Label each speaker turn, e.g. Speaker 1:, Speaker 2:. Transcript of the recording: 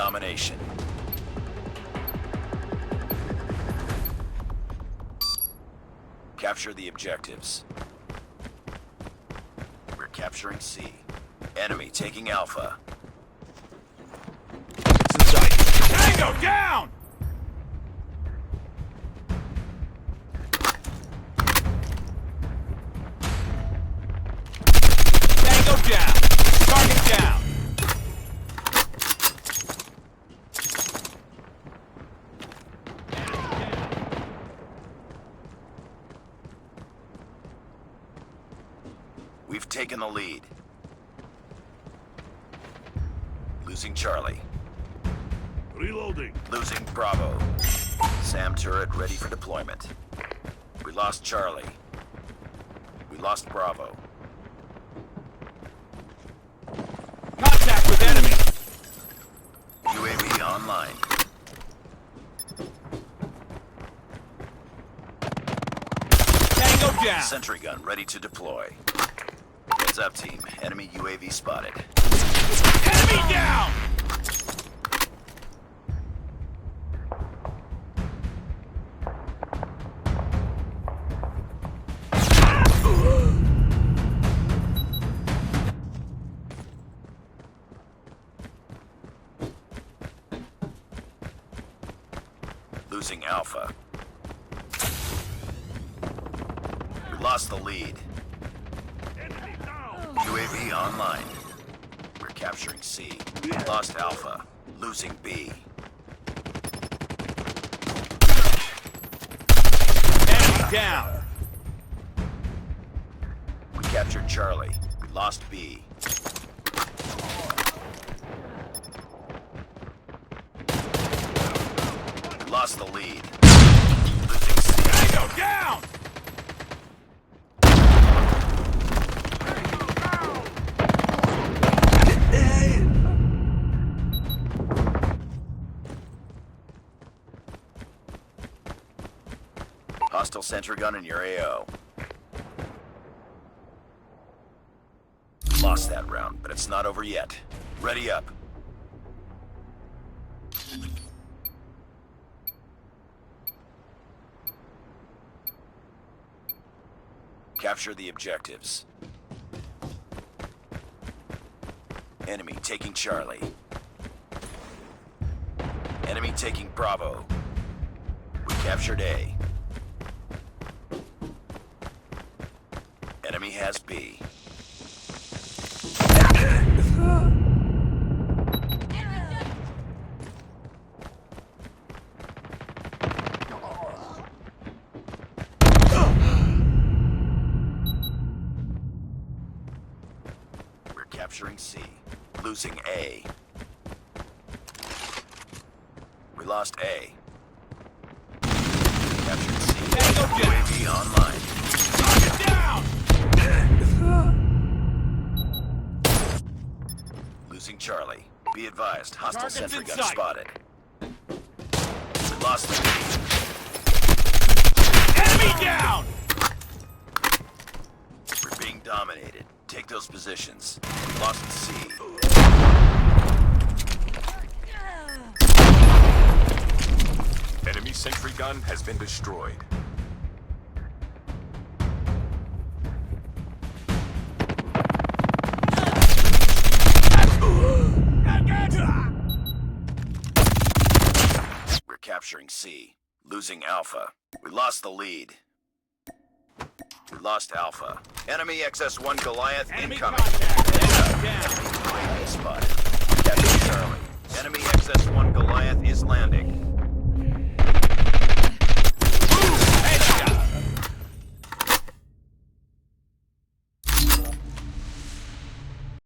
Speaker 1: domination. Capture the objectives. We're capturing C. Enemy taking Alpha.
Speaker 2: It's in sight.
Speaker 3: Tango down! Tango down! Target down!
Speaker 1: We've taken the lead. Losing Charlie.
Speaker 2: Reloading.
Speaker 1: Losing Bravo. SAM turret ready for deployment. We lost Charlie. We lost Bravo.
Speaker 3: Contact with enemy!
Speaker 1: UAV online.
Speaker 3: Tango down!
Speaker 1: Sentry gun ready to deploy. Heads up, team. Enemy UAV spotted.
Speaker 3: Enemy down!
Speaker 1: Losing Alpha. We lost the lead. UAV online. We're capturing C. Lost Alpha. Losing B.
Speaker 3: Enemy down!
Speaker 1: We captured Charlie. We lost B. We lost the lead. Losing C.
Speaker 3: Tango down!
Speaker 1: Hostile sentry gun in your AO. Lost that round, but it's not over yet. Ready up. Capture the objectives. Enemy taking Charlie. Enemy taking Bravo. We captured A. Enemy has B. We're capturing C. Losing A. We lost A. Captured C. UAV online.
Speaker 3: Target down!
Speaker 1: Losing Charlie. Be advised, hostile
Speaker 3: Target's
Speaker 1: sentry
Speaker 3: in
Speaker 1: gun
Speaker 3: sight.
Speaker 1: spotted. We lost the lead.
Speaker 3: Enemy down!
Speaker 1: We're being dominated. Take those positions. We lost C.
Speaker 4: Enemy sentry gun has been destroyed.
Speaker 1: We're capturing C. Losing Alpha. We lost the lead. We lost Alpha. Enemy XS-1 Goliath
Speaker 3: Enemy
Speaker 1: incoming.
Speaker 3: contact!
Speaker 1: Enemy
Speaker 3: Enemy down!
Speaker 1: UAV spotted. Capturing Charlie. Enemy XS-1 Goliath is landing.